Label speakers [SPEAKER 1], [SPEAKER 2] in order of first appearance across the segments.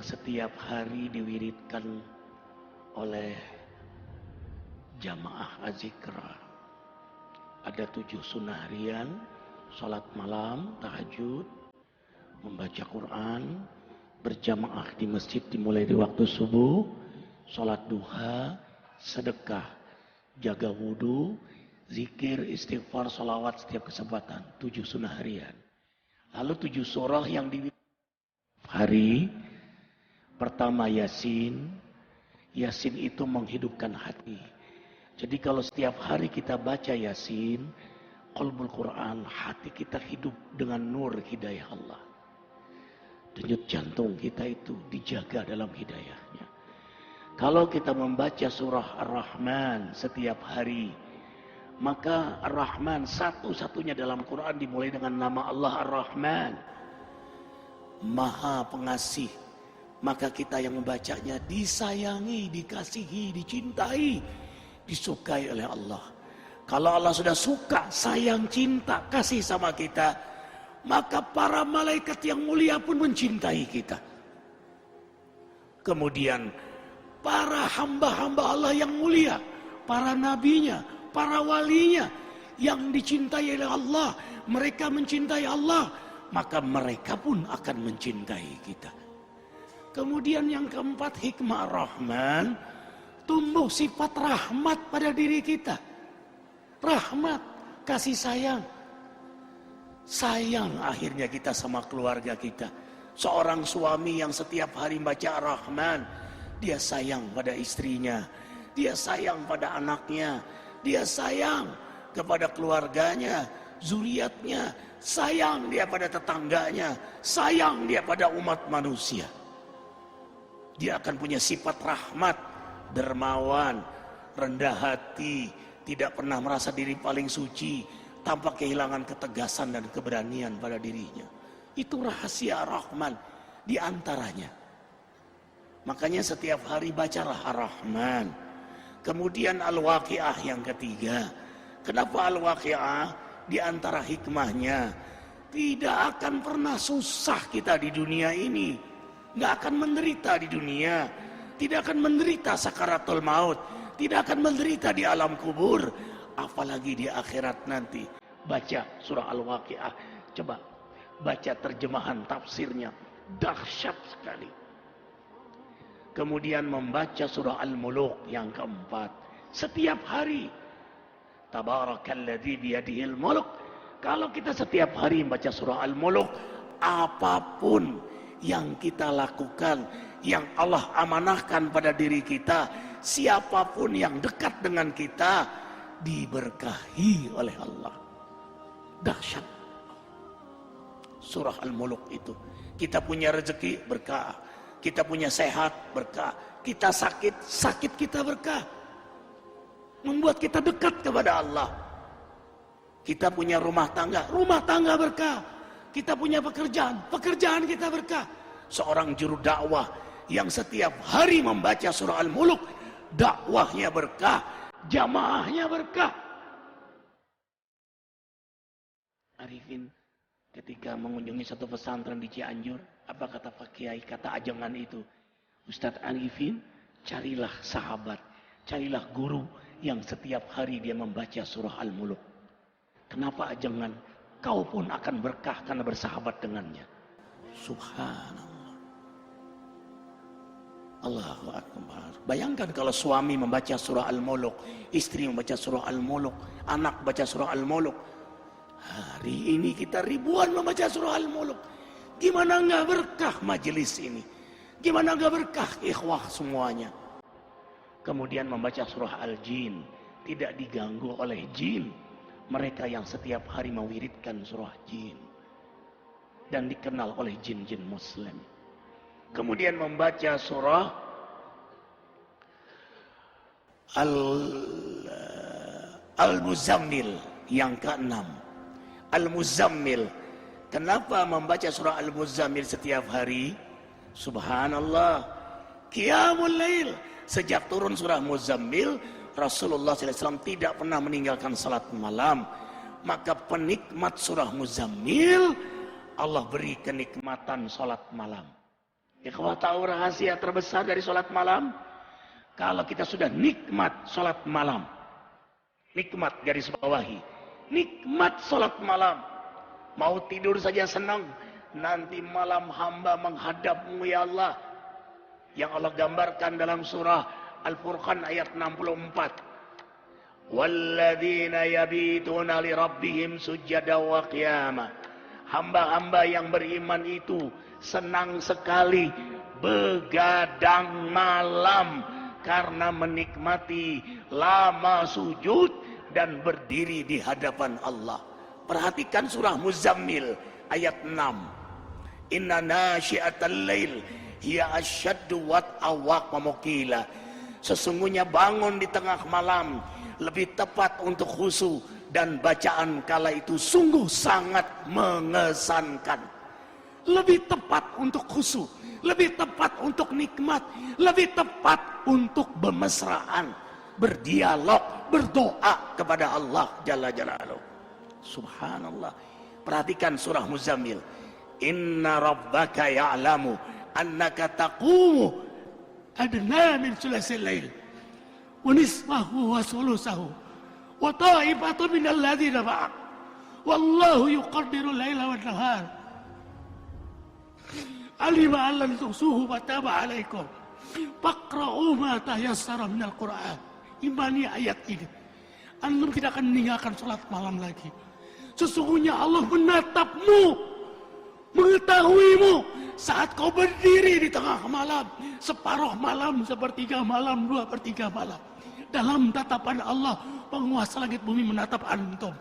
[SPEAKER 1] yang setiap hari diwiridkan oleh jamaah Az-Zikra. Ada 7 sunnah harian, sholat malam, tahajud, membaca Quran, berjamaah di masjid dimulai di waktu subuh, sholat duha, sedekah, jaga wudhu, zikir, istighfar, sholawat setiap kesempatan. 7 sunnah harian. Lalu 7 surah yang di hari pertama Yasin. Yasin itu menghidupkan hati. Jadi kalau setiap hari kita baca Yasin, qalbul Quran, hati kita hidup dengan nur hidayah Allah. Denyut jantung kita itu dijaga dalam hidayahnya. Kalau kita membaca surah Ar-Rahman setiap hari, maka Ar-Rahman satu-satunya dalam Quran dimulai dengan nama Allah Ar-Rahman, Maha Pengasih. Maka kita yang membacanya disayangi, dikasihi, dicintai, disukai oleh Allah. Kalau Allah sudah suka, sayang, cinta, kasih sama kita, maka para malaikat yang mulia pun mencintai kita. Kemudian para hamba-hamba Allah yang mulia, para nabinya, para walinya yang dicintai oleh Allah, mereka mencintai Allah, maka mereka pun akan mencintai kita. Kemudian yang keempat, hikmah Rahman, tumbuh sifat rahmat pada diri kita. Rahmat, kasih sayang. Sayang akhirnya kita sama keluarga kita. Seorang suami yang setiap hari baca Rahman, dia sayang pada istrinya, dia sayang pada anaknya, dia sayang kepada keluarganya, zuriatnya, sayang dia pada tetangganya, sayang dia pada umat manusia. Dia akan punya sifat rahmat, dermawan, rendah hati, tidak pernah merasa diri paling suci, tanpa kehilangan ketegasan dan keberanian pada dirinya. Itu rahasia Rahman di antaranya. Makanya setiap hari bacalah Ar-Rahman. Kemudian Al-Waqi'ah yang ketiga. Kenapa Al-Waqi'ah? Di antara hikmahnya, tidak akan pernah susah kita di dunia ini. Nggak akan menderita di dunia, tidak akan menderita sakaratul maut, tidak akan menderita di alam kubur, apalagi di akhirat nanti. Baca surah Al-Waqi'ah, coba baca terjemahan tafsirnya, dahsyat sekali. Kemudian membaca surah Al-Muluk yang keempat, setiap hari. Tabarakalladzi biyadihil muluk. Kalau kita setiap hari membaca surah Al-Muluk, apapun yang kita lakukan, yang Allah amanahkan pada diri kita, siapapun yang dekat dengan kita, diberkahi oleh Allah. Dahsyat surah Al-Muluk itu. Kita punya rezeki, berkah. Kita punya sehat, berkah. Kita sakit, sakit kita berkah. Membuat kita dekat kepada Allah. Kita punya rumah tangga berkah. Kita punya pekerjaan, pekerjaan kita berkah. Seorang juru dakwah yang setiap hari membaca surah Al-Muluk, dakwahnya berkah, jamaahnya berkah. Arifin ketika mengunjungi satu pesantren di Cianjur, apa kata Pak Kiai, kata ajangan itu, Ustadz Arifin, carilah sahabat, carilah guru yang setiap hari dia membaca surah Al-Muluk. Kenapa ajangan? Kau pun akan berkah karena bersahabat dengannya. Subhanallah. Allahu Akbar. Bayangkan kalau suami membaca surah Al-Muluk, istri membaca surah Al-Muluk, anak baca surah Al-Muluk. Hari ini kita ribuan membaca surah Al-Muluk. Gimana nggak berkah majelis ini? Gimana nggak berkah ikhwah semuanya? Kemudian membaca surah Al-Jin, tidak diganggu oleh jin. Mereka yang setiap hari mewiridkan surah jin dan dikenal oleh jin-jin muslim. Kemudian membaca surah Al-Muzammil yang ke-6. Al-Muzammil. Kenapa membaca surah Al-Muzammil setiap hari? Subhanallah. Qiyamul Lail. Sejak turun surah Muzammil, Rasulullah SAW tidak pernah meninggalkan salat malam. Maka penikmat surah Muzammil, Allah beri kenikmatan salat malam. Ikhwah, tahu rahasia terbesar dari sholat malam? Kalau kita sudah nikmat sholat malam. Nikmat, garis bawahi. Nikmat sholat malam. Mau tidur saja senang. Nanti malam hamba menghadapmu ya Allah. Yang Allah gambarkan dalam surah Al-Furqan ayat 64. Walladzina yabituna li rabbihim sujada wa qiyama. Hamba-hamba yang beriman itu senang sekali begadang malam karena menikmati lama sujud dan berdiri di hadapan Allah. Perhatikan surah Muzammil ayat 6. Inna nasyi'atal lail hiya asyaddu wat'a wa qila. Sesungguhnya bangun di tengah malam lebih tepat untuk khusyuk dan bacaan kala itu sungguh sangat mengesankan. Lebih tepat untuk khusyuk, lebih tepat untuk nikmat, lebih tepat untuk bermesraan, berdialog, berdoa kepada Allah Jalla Jalaluhu. Subhanallah. Perhatikan surah Muzammil. Inna rabbaka ya'lamu annaka taqumu adna min sulasil lail wa nisfahu wa sulusahu wa ta'ifatun minal ladzina ma'ak wallahu yuqaddiru laila wan nahar alima an lan tuhsuhu wa taba alaikum faqra'u ma tayassara minal Qur'an. Imani ayat ini. Antum tidak akan meninggalkan salat malam lagi. Sesungguhnya Allah menatapmu, mengetahuimu saat kau berdiri di tengah malam, separuh malam, sepertiga malam, 2/3 malam. Dalam tatapan Allah, penguasa langit bumi menatap antum.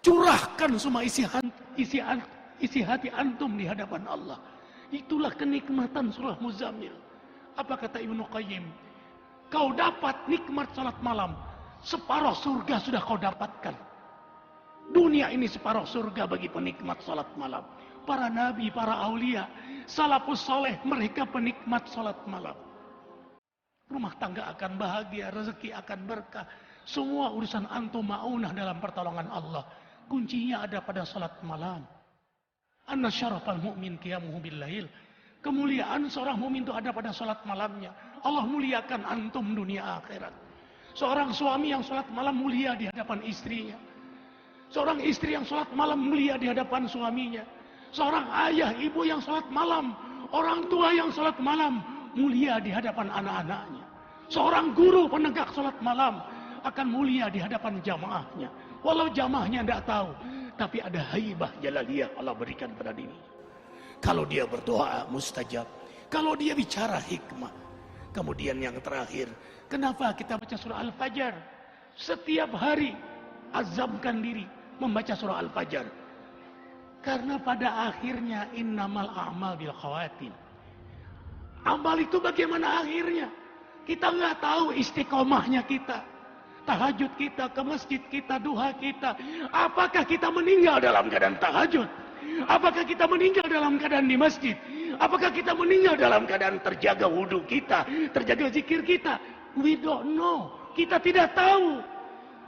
[SPEAKER 1] Curahkan semua isi hati antum di hadapan Allah. Itulah kenikmatan surah Muzammil. Apa kata Ibnu Qayyim? Kau dapat nikmat salat malam, separuh surga sudah kau dapatkan. Dunia ini separuh surga bagi penikmat salat malam. Para nabi, para aulia, salafus soleh, mereka penikmat salat malam. Rumah tangga akan bahagia, rezeki akan berkah. Semua urusan antum ma'unah dalam pertolongan Allah. Kuncinya ada pada salat malam. Anna syarafal mu'min qiyamuhu bil-lail. Kemuliaan seorang mukmin itu ada pada salat malamnya. Allah muliakan antum dunia akhirat. Seorang suami yang salat malam mulia di hadapan istrinya. Seorang istri yang salat malam mulia di hadapan suaminya. Seorang ayah, ibu yang salat malam, orang tua yang salat malam mulia di hadapan anak-anaknya. Seorang guru penegak salat malam akan mulia di hadapan jamaahnya. Walau jamaahnya tidak tahu, tapi ada haibah jalaliyah Allah berikan pada dirinya. Kalau dia berdoa mustajab, kalau dia bicara hikmah. Kemudian yang terakhir, kenapa kita baca surah Al-Fajr? Setiap hari azamkan diri membaca surah Al-Fajr. Karena pada akhirnya innamal a'mal bil khawatim. Amal itu bagaimana akhirnya? Kita nggak tahu istiqomahnya kita. Tahajud kita, ke masjid kita, duha kita. Apakah kita meninggal dalam keadaan tahajud? Apakah kita meninggal dalam keadaan di masjid? Apakah kita meninggal dalam keadaan terjaga wudhu kita, terjaga zikir kita? We don't know. Kita tidak tahu.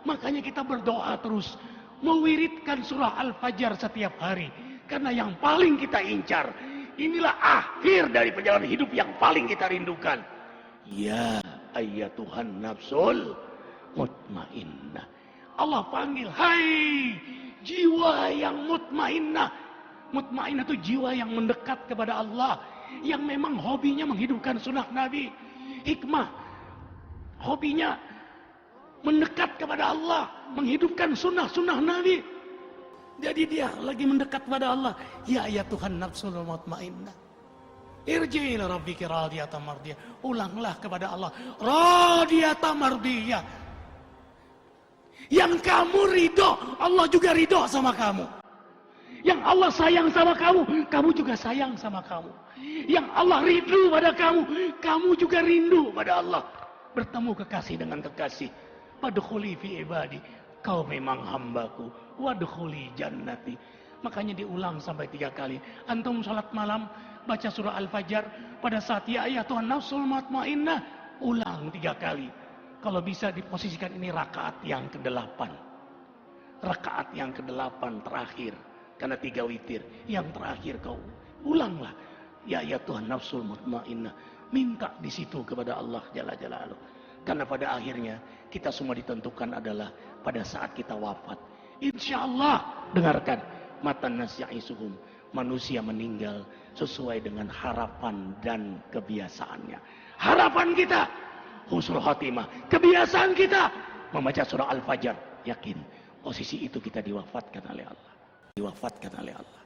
[SPEAKER 1] Makanya kita berdoa terus, mewiridkan surah Al-Fajr setiap hari. Karena yang paling kita incar, inilah akhir dari perjalanan hidup yang paling kita rindukan. Ya ayyatuhan nafsul mutmainnah. Allah panggil, hai jiwa yang mutmainnah. Mutmainnah itu jiwa yang mendekat kepada Allah, yang memang hobinya menghidupkan sunnah Nabi. Hikmah, hobinya mendekat kepada Allah, menghidupkan sunnah-sunnah Nabi. Jadi dia lagi mendekat kepada Allah. Ya Tuhan nafsul mutmainnah, irji'i ila rabbiki radiyatan mardiyah. Ulanglah kepada Allah, radiyatan mardiyah. Yang kamu ridho, Allah juga ridho sama kamu. Yang Allah sayang sama kamu, kamu juga sayang sama kamu. Yang Allah rindu pada kamu, kamu juga rindu pada Allah. Bertemu kekasih dengan kekasih. Wadkhuli fi ibadi, kau memang hambaku. Wadkhuli jannati. Makanya diulang sampai 3 kali. Antum salat malam, baca surah Al-Fajr. Pada saat ya Tuhan nafsul mutmainnah, ulang 3 kali. Kalau bisa diposisikan ini rakaat yang ke-8. Rakaat yang ke-8 terakhir. Karena 3 witir. Yang terakhir kau ulanglah. ya Tuhan nafsul mutmainnah. Minta di situ kepada Allah Jalla Jalaluh. Karena pada akhirnya kita semua ditentukan adalah pada saat kita wafat. Insya Allah, dengarkan, matan nas ya'isuhum, manusia meninggal sesuai dengan harapan dan kebiasaannya. Harapan kita husnul khotimah, kebiasaan kita membaca surah Al-Fajr. Yakin posisi itu kita diwafatkan oleh Allah. Diwafatkan oleh Allah.